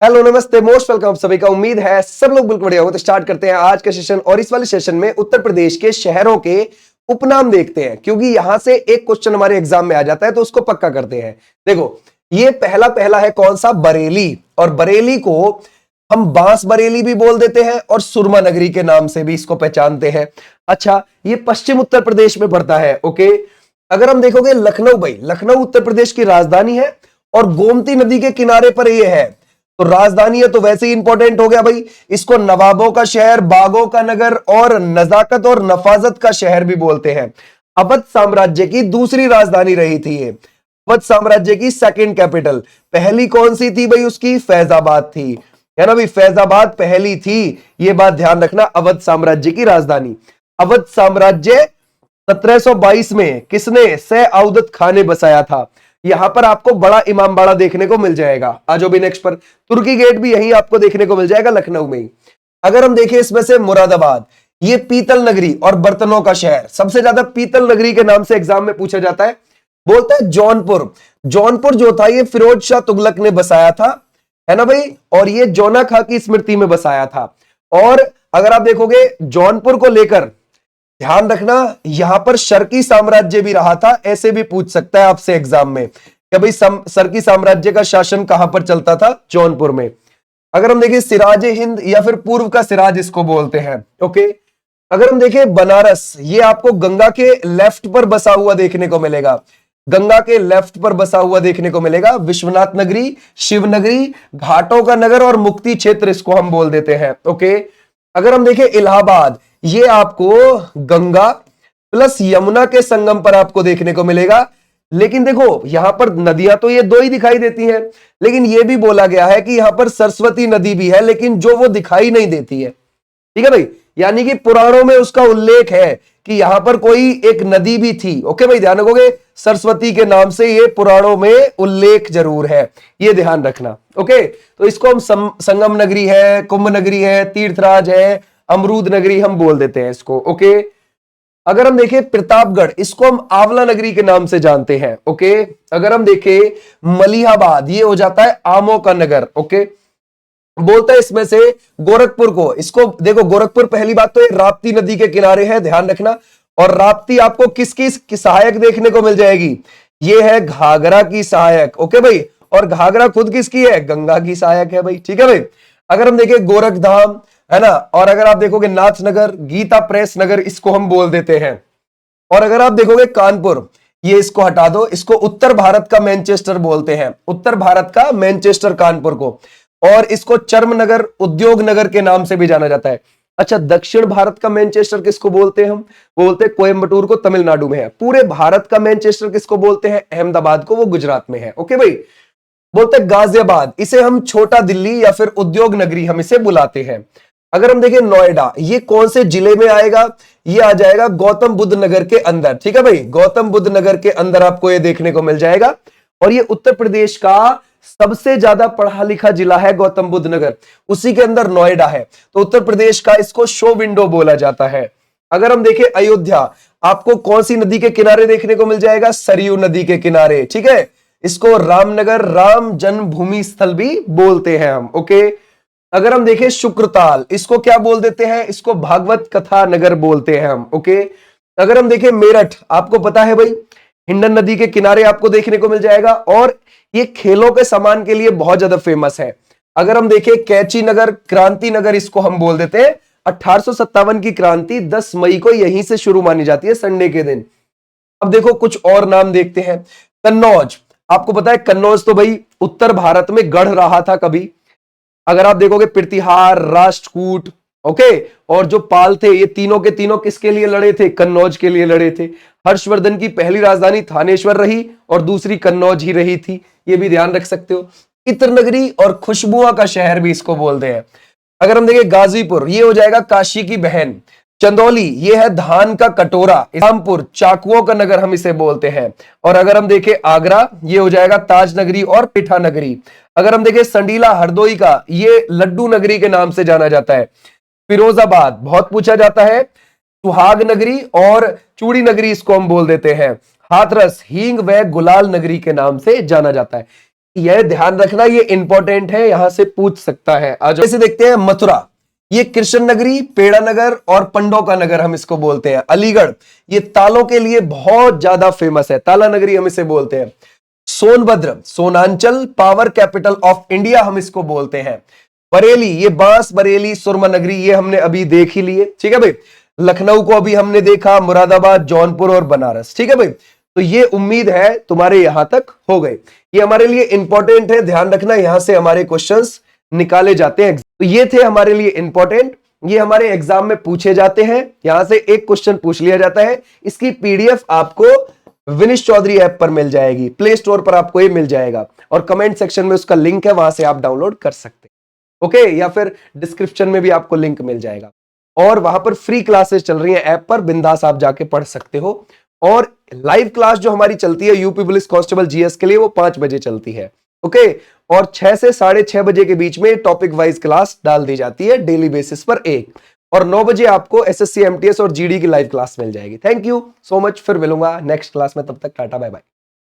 Hello नमस्ते most welcome आप सभी का। उम्मीद है सब लोग बिल्कुल बढ़िया हो। तो स्टार्ट करते हैं आज का सेशन। और इस वाले सेशन में उत्तर प्रदेश के शहरों के उपनाम देखते हैं, क्योंकि यहां से एक क्वेश्चन हमारे एग्जाम में आ जाता है, तो उसको पक्का करते हैं। देखो, ये पहला पहला है कौन सा? बरेली। और बरेली को हम बांस बरेली भी बोल देते हैं और सुरमा नगरी के नाम से भी इसको पहचानते हैं। अच्छा, ये पश्चिम उत्तर प्रदेश में पड़ता है। ओके, अगर हम देखोगे लखनऊ, भाई लखनऊ उत्तर प्रदेश की राजधानी है और गोमती नदी के किनारे पर यह है, तो राजधानी है तो वैसे ही इंपॉर्टेंट हो गया भाई। इसको नवाबों का शहर, बागों का नगर और नजाकत और नफाजत का शहर भी बोलते हैं। अवध साम्राज्य की दूसरी राजधानी रही थी ये, अवध साम्राज्य की सेकंड कैपिटल। पहली कौन सी थी भाई? उसकी फैजाबाद थी, है ना भाई, फैजाबाद पहली थी। ये बात ध्यान रखना, अवध साम्राज्य की राजधानी। अवध साम्राज्य 1722 में किसने? सऊदत खान ने बसाया था। यहां पर आपको बड़ा इमामबाड़ा देखने को मिल जाएगा। आज भी नेक्स्ट पर तुर्की गेट भी यहीं आपको देखने को मिल जाएगा, लखनऊ में ही। अगर हम देखें इसमें से मुरादाबाद, ये पीतल नगरी और बर्तनों का शहर, सबसे ज्यादा पीतल नगरी के नाम से एग्जाम में पूछा जाता है। बोलता है जौनपुर। जौनपुर जो था ये फिरोज शाह तुगलक ने बसाया था, है ना भाई, और ये जोना खां की स्मृति में बसाया था। और अगर आप देखोगे जौनपुर को लेकर ध्यान रखना, यहां पर शर्की साम्राज्य भी रहा था, ऐसे भी पूछ सकता है आपसे एग्जाम में कि भाई शर्की साम्राज्य का शासन कहां पर चलता था? जौनपुर में। अगर हम देखें सिराज हिंद या फिर पूर्व का सिराज इसको बोलते हैं। ओके, अगर हम देखें बनारस, ये आपको गंगा के लेफ्ट पर बसा हुआ देखने को मिलेगा, गंगा के लेफ्ट पर बसा हुआ देखने को मिलेगा। विश्वनाथ नगरी, शिव नगरी, घाटों का नगर और मुक्ति क्षेत्र इसको हम बोल देते हैं। ओके, अगर हम देखें इलाहाबाद, ये आपको गंगा प्लस यमुना के संगम पर आपको देखने को मिलेगा। लेकिन देखो यहां पर नदियां तो ये दो ही दिखाई देती हैं, लेकिन ये भी बोला गया है कि यहां पर सरस्वती नदी भी है, लेकिन जो वो दिखाई नहीं देती है। ठीक है भाई, यानी कि पुराणों में उसका उल्लेख है कि यहां पर कोई एक नदी भी थी। ओके भाई, ध्यान रखोगे, सरस्वती के नाम से ये पुराणों में उल्लेख जरूर है, ये ध्यान रखना। ओके, तो इसको हम संगम नगरी है, कुंभ नगरी है, तीर्थराज है, अमरूद नगरी हम बोल देते हैं इसको। ओके, अगर हम देखें प्रतापगढ़, इसको हम आंवला नगरी के नाम से जानते हैं। ओके, अगर हम देखें मलिहाबाद, ये हो जाता है आमों का नगर। ओके, बोलता है इसमें से गोरखपुर को, इसको देखो गोरखपुर पहली बात तो ये राप्ती नदी के किनारे है, ध्यान रखना। और राप्ती आपको किसकी सहायक देखने को मिल जाएगी? ये है घाघरा की सहायक। ओके भाई, और घाघरा खुद किसकी है? गंगा की सहायक है भाई। ठीक है भाई, अगर हम देखें गोरखधाम, है ना, और अगर आप देखोगे नाथनगर, गीता प्रेस नगर इसको हम बोल देते हैं। और अगर आप देखोगे कानपुर, ये इसको हटा दो, इसको उत्तर भारत का मैनचेस्टर बोलते हैं, उत्तर भारत का मैनचेस्टर कानपुर को। और इसको चर्म नगर, उद्योग नगर के नाम से भी जाना जाता है। अच्छा, दक्षिण भारत का मैनचेस्टर किसको बोलते हैं? हम बोलते हैं कोयंबटूर को, तमिलनाडु में है। पूरे भारत का मैनचेस्टर किसको बोलते हैं? अहमदाबाद को, वो गुजरात में है। ओके भाई, बोलते हैं गाजियाबाद, इसे हम छोटा दिल्ली या फिर उद्योग नगरी हम इसे बुलाते हैं। अगर हम देखें नोएडा, ये कौन से जिले में आएगा? ये आ जाएगा गौतम बुद्ध नगर के अंदर। ठीक है भाई, गौतम बुद्ध नगर के अंदर आपको ये देखने को मिल जाएगा। और ये उत्तर प्रदेश का सबसे ज्यादा पढ़ा लिखा जिला है गौतम बुद्ध नगर, उसी के अंदर नोएडा है। तो उत्तर प्रदेश का इसको शो विंडो बोला जाता है। अगर हम देखें अयोध्या, आपको कौन सी नदी के किनारे देखने को मिल जाएगा? सरयू नदी के किनारे। ठीक है, इसको रामनगर, राम जन्मभूमि स्थल भी बोलते हैं हम। ओके, अगर हम देखें शुक्रताल, इसको क्या बोल देते हैं? इसको भागवत कथा नगर बोलते हैं हम। ओके, अगर हम देखें मेरठ, आपको पता है भाई हिंडन नदी के किनारे आपको देखने को मिल जाएगा, और ये खेलों के सामान के लिए बहुत ज्यादा फेमस है। अगर हम देखें कैची नगर, क्रांति नगर इसको हम बोल देते हैं। 1857 की क्रांति 10 मई को यहीं से शुरू मानी जाती है, संडे के दिन। अब देखो कुछ और नाम देखते हैं। कन्नौज, आपको पता है कन्नौज तो भाई उत्तर भारत में गढ़ रहा था कभी। अगर आप देखोगे प्रतिहार, राष्ट्रकूट, ओके, और जो पाल थे, ये तीनों के तीनों किसके लिए लड़े थे? कन्नौज के लिए लड़े थे। हर्षवर्धन की पहली राजधानी थानेश्वर रही और दूसरी कन्नौज ही रही थी, ये भी ध्यान रख सकते हो। इत्र नगरी और खुशबुआ का शहर भी इसको बोलते हैं। अगर हम देखें गाजीपुर, ये हो जाएगा काशी की बहन। चंदौली, ये है धान का कटोरा। रामपुर, चाकुओं का नगर हम इसे बोलते हैं। और अगर हम देखें आगरा, ये हो जाएगा ताज नगरी और पिठा नगरी। अगर हम देखें संडीला हरदोई का, ये लड्डू नगरी के नाम से जाना जाता है। फिरोजाबाद बहुत पूछा जाता है, सुहाग नगरी और चूड़ी नगरी इसको हम बोल देते हैं। हाथरस हींग व गुलाल नगरी के नाम से जाना जाता है। यह ध्यान रखना, ये इंपॉर्टेंट है, यहां से पूछ सकता है। आज जैसे देखते हैं मथुरा, ये कृष्ण नगरी, पेड़ा नगर और पंडों का नगर हम इसको बोलते हैं। अलीगढ़ ये तालों के लिए बहुत ज्यादा फेमस है, ताला नगरी हम इसे बोलते हैं। Sonbhadra Sonanchal power capital of India हम इसको बोलते हैं। बरेली ये बांस बरेली सुरमा नगरी, ये हमने अभी देख ही लिए, ठीक है भाई। लखनऊ को अभी हमने देखा, मुरादाबाद जौनपुर और बनारस, ठीक है भाई। तो ये उम्मीद है तुम्हारे यहां तक हो गए, ये हमारे लिए इंपॉर्टेंट है, ध्यान रखना, यहां से हमारे क्वेश्चंस निकाले जाते हैं। तो ये थे हमारे लिए इंपॉर्टेंट, ये हमारे एग्जाम में पूछे जाते हैं, यहां से एक क्वेश्चन पूछ लिया जाता है। इसकी पीडीएफ आपको विनीश चौधरी ऐप पर मिल जाएगी, प्ले स्टोर पर आपको ये मिल जाएगा, और कमेंट सेक्शन में उसका लिंक है, वहां से आप डाउनलोड कर सकते हैं, ओके। या फिर डिस्क्रिप्शन में भी आपको लिंक मिल जाएगा, और वहां पर फ्री क्लासेस चल रही हैं ऐप पर, बिंदास आप जाके पढ़ सकते हो। और लाइव क्लास जो हमारी चलती है यूपी पुलिस कांस्टेबल जीएस के लिए, वो 5 बजे चलती है, ओके। और 6 से 6:30 बजे के बीच में टॉपिक वाइज क्लास डाल दी जाती है डेली बेसिस पर एक, और 9 बजे आपको एसएससी एमटीएस और जीडी की लाइव क्लास मिल जाएगी। थैंक यू सो मच, फिर मिलूंगा नेक्स्ट क्लास में, तब तक टाटा बाय बाय।